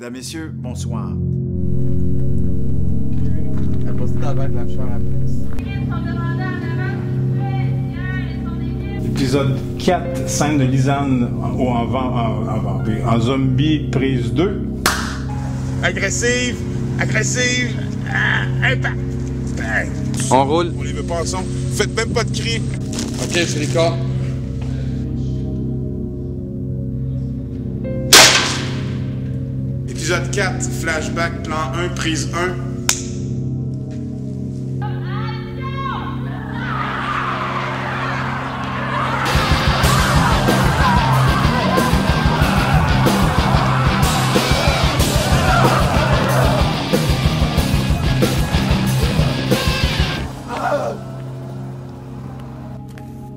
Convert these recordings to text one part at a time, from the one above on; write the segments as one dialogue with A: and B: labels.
A: Mesdames, Messieurs, bonsoir.
B: Épisode 4, scène de Lisanne en zombie, prise 2.
A: Agressive,
C: On roule.
A: On les veut pas ensemble. Faites même pas de cris.
C: Ok, c'est les corps.
A: Épisode 4, flashback, plan 1, prise 1.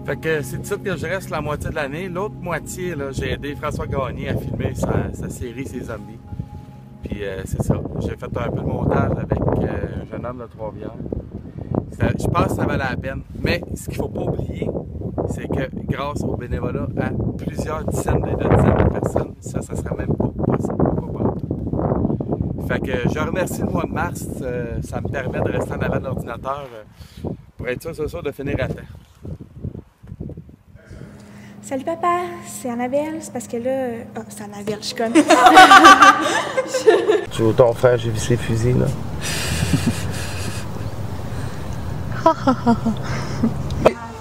D: Fait que c'est de ça que je reste la moitié de l'année. L'autre moitié, là, j'ai aidé François Gagné à filmer sa série Ses Zombies. Puis c'est ça. J'ai fait un peu de montage avec un jeune homme de Trois-Rivières. Je pense que ça valait la peine. Mais ce qu'il ne faut pas oublier, c'est que grâce au bénévolat à plusieurs dizaines de personnes, ça serait même pas possible. Fait que je remercie le mois de mars. Ça me permet de rester en avant de l'ordinateur pour être sûr de finir à temps.
E: Salut papa, c'est Annabelle, c'est parce que là... Oh, c'est Annabelle, je suis comme...
D: Je suis ton frère, j'ai vu ses fusils, là.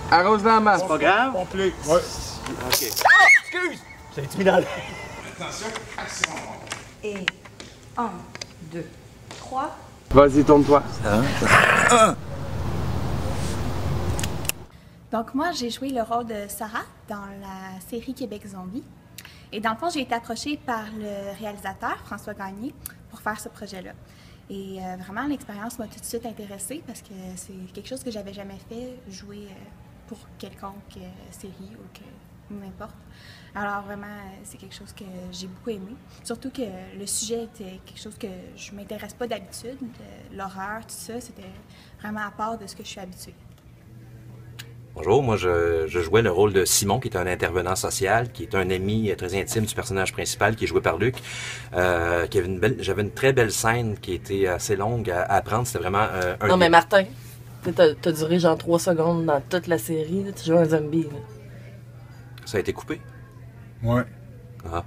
D: Arrose dans la masse.
F: C'est pas grave?
A: Complet.
F: Ouais. OK. Excuse! J'ai mis dans le...
A: Attention, action.
E: Et 1, 2, 3...
D: Vas-y, tourne-toi.
E: Donc moi, j'ai joué le rôle de Sarah dans la série Québec Zombie. Et dans le fond, j'ai été approchée par le réalisateur, François Gagné, pour faire ce projet-là. Et vraiment, l'expérience m'a tout de suite intéressée parce que c'est quelque chose que j'avais jamais fait, jouer pour quelconque série ou n'importe. Alors vraiment, c'est quelque chose que j'ai beaucoup aimé. Surtout que le sujet était quelque chose que je m'intéresse pas d'habitude. L'horreur, tout ça, c'était vraiment à part de ce que je suis habituée.
G: Bonjour, moi je jouais le rôle de Simon, qui est un intervenant social, qui est un ami très intime du personnage principal, qui est joué par Luc. J'avais une très belle scène qui était assez longue à apprendre. C'était vraiment un...
H: Non mais Martin, t'as duré genre 3 secondes dans toute la série, là, tu joues un zombie. Là.
G: Ça a été coupé?
B: Ouais.
G: Ah.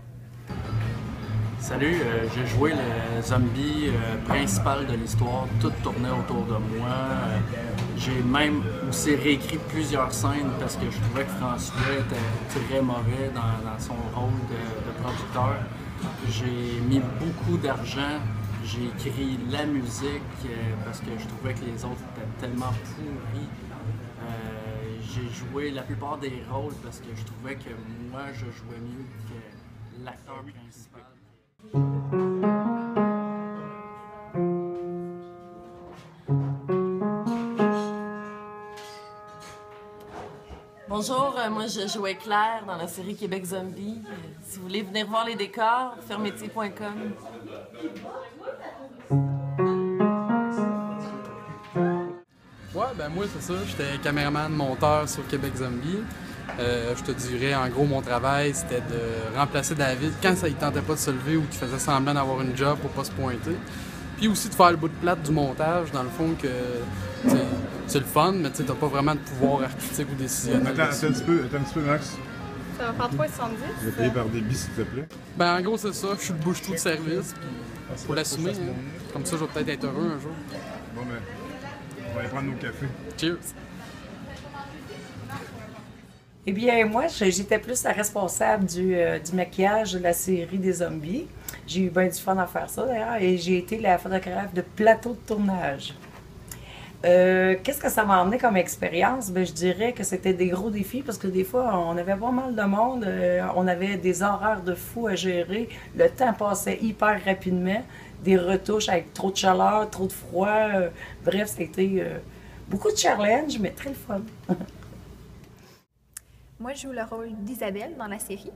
I: Salut, j'ai joué le zombie principal de l'histoire, tout tournait autour de moi. J'ai même aussi réécrit plusieurs scènes parce que je trouvais que François était très mauvais dans son rôle de producteur. J'ai mis beaucoup d'argent, j'ai écrit la musique parce que je trouvais que les autres étaient tellement pourris. J'ai joué la plupart des rôles parce que je trouvais que moi je jouais mieux que l'acteur principal.
H: Bonjour, moi je jouais Claire dans la série Québec Zombie. Si vous voulez venir voir les décors, fermetier.com.
J: Ouais, ben moi c'est ça, j'étais caméraman monteur sur Québec Zombie. Je te dirais, en gros, mon travail, c'était de remplacer David quand ça ne tentait pas de se lever ou qu'il faisait semblant d'avoir une job pour pas se pointer. Puis aussi de faire le bout de plate du montage, dans le fond, que c'est le fun, mais tu n'as pas vraiment de pouvoir artistique ou décisionnel.
B: Attends un petit peu, Max.
E: Ça va faire 3,70.
B: Je vais payer par débit, s'il te plaît.
J: Ben en gros, c'est ça, je suis le bouche-trou de service, puis faut l'assumer. Hein. Comme ça, je vais peut-être être heureux un jour.
B: Bon, ben, on va aller prendre nos cafés.
J: Cheers!
H: Eh bien, moi, j'étais plus la responsable du maquillage de la série des zombies. J'ai eu bien du fun à faire ça, d'ailleurs, et j'ai été la photographe de plateau de tournage. Qu'est-ce que ça m'a emmené comme expérience? Ben, je dirais que c'était des gros défis, parce que des fois, on avait pas mal de monde, on avait des horaires de fou à gérer, le temps passait hyper rapidement, des retouches avec trop de chaleur, trop de froid, bref, c'était beaucoup de challenge, mais très le fun.
E: Moi, je joue le rôle d'Isabelle dans la série.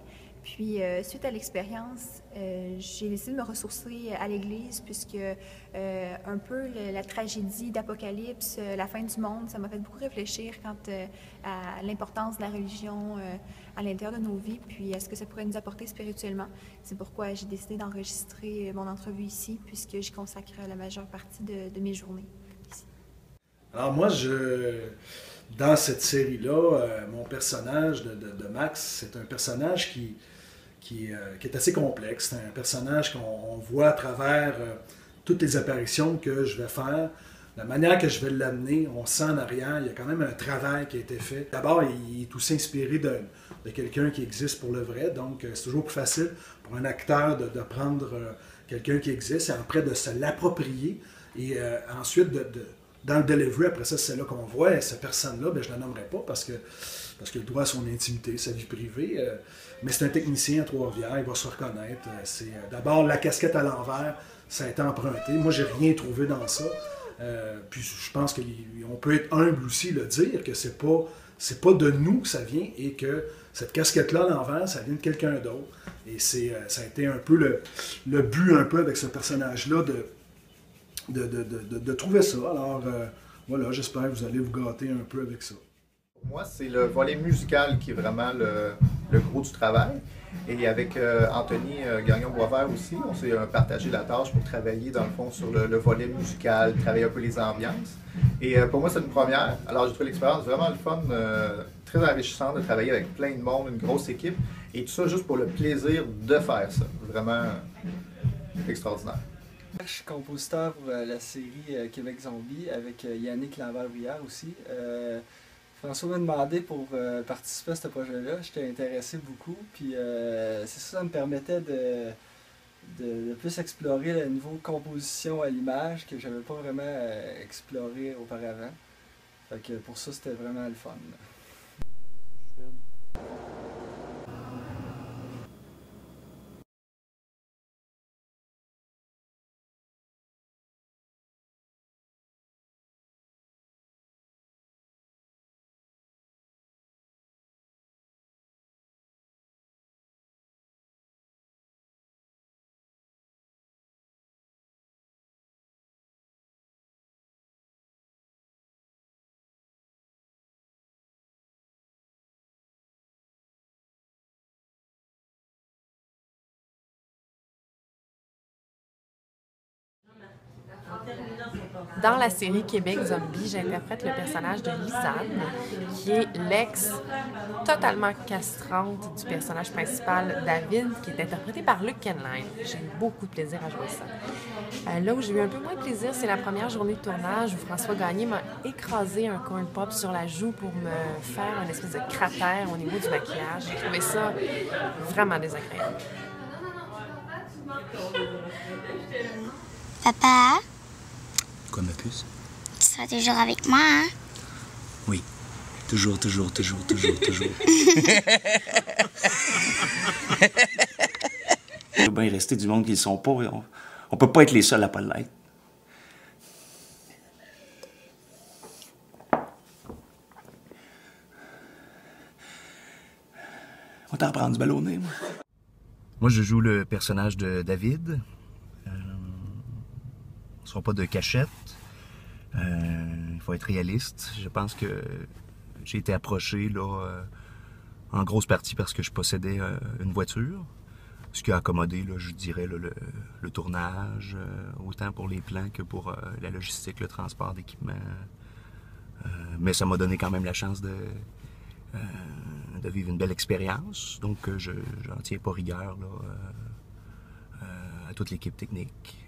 K: Puis, suite à l'expérience, j'ai décidé de me ressourcer à l'Église puisque un peu la tragédie d'Apocalypse, la fin du monde, ça m'a fait beaucoup réfléchir quant à l'importance de la religion à l'intérieur de nos vies, puis à ce que ça pourrait nous apporter spirituellement. C'est pourquoi j'ai décidé d'enregistrer mon entrevue ici, puisque j'y consacre la majeure partie de mes journées ici.
L: Alors moi, dans cette série-là, mon personnage de Max, c'est un personnage qui est assez complexe. C'est un personnage qu'on voit à travers toutes les apparitions que je vais faire. La manière que je vais l'amener, on sent en arrière, il y a quand même un travail qui a été fait. D'abord, il est aussi inspiré de quelqu'un qui existe pour le vrai, donc c'est toujours plus facile pour un acteur de prendre quelqu'un qui existe et après de se l'approprier. Et ensuite, dans le delivery, après ça, c'est là qu'on voit, et cette personne-là, je ne la nommerai pas parce qu'il a le droit à son intimité, sa vie privée. Mais c'est un technicien à Trois-Rivières, il va se reconnaître. D'abord, la casquette à l'envers, ça a été emprunté. Moi, j'ai rien trouvé dans ça. Puis je pense qu'on peut être humble aussi, le dire, que c'est pas de nous que ça vient et que cette casquette-là à l'envers, ça vient de quelqu'un d'autre. Et ça a été un peu le but un peu avec ce personnage-là de trouver ça. Alors voilà, j'espère que vous allez vous gâter un peu avec ça.
M: Pour moi, c'est le volet musical qui est vraiment le gros du travail. Et avec Anthony Gagnon-Boisvert aussi, on s'est partagé la tâche pour travailler dans le fond sur le volet musical, travailler un peu les ambiances. Et pour moi, c'est une première. Alors j'ai trouvé l'expérience vraiment le fun, très enrichissante de travailler avec plein de monde, une grosse équipe. Et tout ça juste pour le plaisir de faire ça. Vraiment extraordinaire.
N: Je suis compositeur pour la série Québec Zombie avec Yannick Lambert-Brière aussi. François m'a demandé pour participer à ce projet-là. J'étais intéressé beaucoup. Puis c'est ça me permettait de plus explorer le niveau composition à l'image que je n'avais pas vraiment exploré auparavant. Fait que pour ça, c'était vraiment le fun.
O: Dans la série Québec Zombie, j'interprète le personnage de Lisanne, qui est l'ex totalement castrante du personnage principal, David, qui est interprété par Luc Kenline. J'ai eu beaucoup de plaisir à jouer ça. Là où j'ai eu un peu moins de plaisir, c'est la première journée de tournage où François Gagné m'a écrasé un corn pop sur la joue pour me faire une espèce de cratère au niveau du maquillage. J'ai trouvé ça vraiment désagréable.
P: Papa?
Q: Quoi, ma puce?
P: Tu seras toujours avec moi, hein?
Q: Oui. Toujours. Il va bien rester du monde qui ne le sont pas. On peut pas être les seuls à pas l'être. On va t'en prendre du ballonné, moi.
G: Moi, je joue le personnage de David. Ce ne sera pas de cachette. Il faut être réaliste. Je pense que j'ai été approché là, en grosse partie parce que je possédais une voiture. Ce qui a accommodé, là, je dirais, là, le tournage, autant pour les plans que pour la logistique, le transport d'équipement. Mais ça m'a donné quand même la chance de vivre une belle expérience. Donc, je n'en tiens pas rigueur là, à toute l'équipe technique.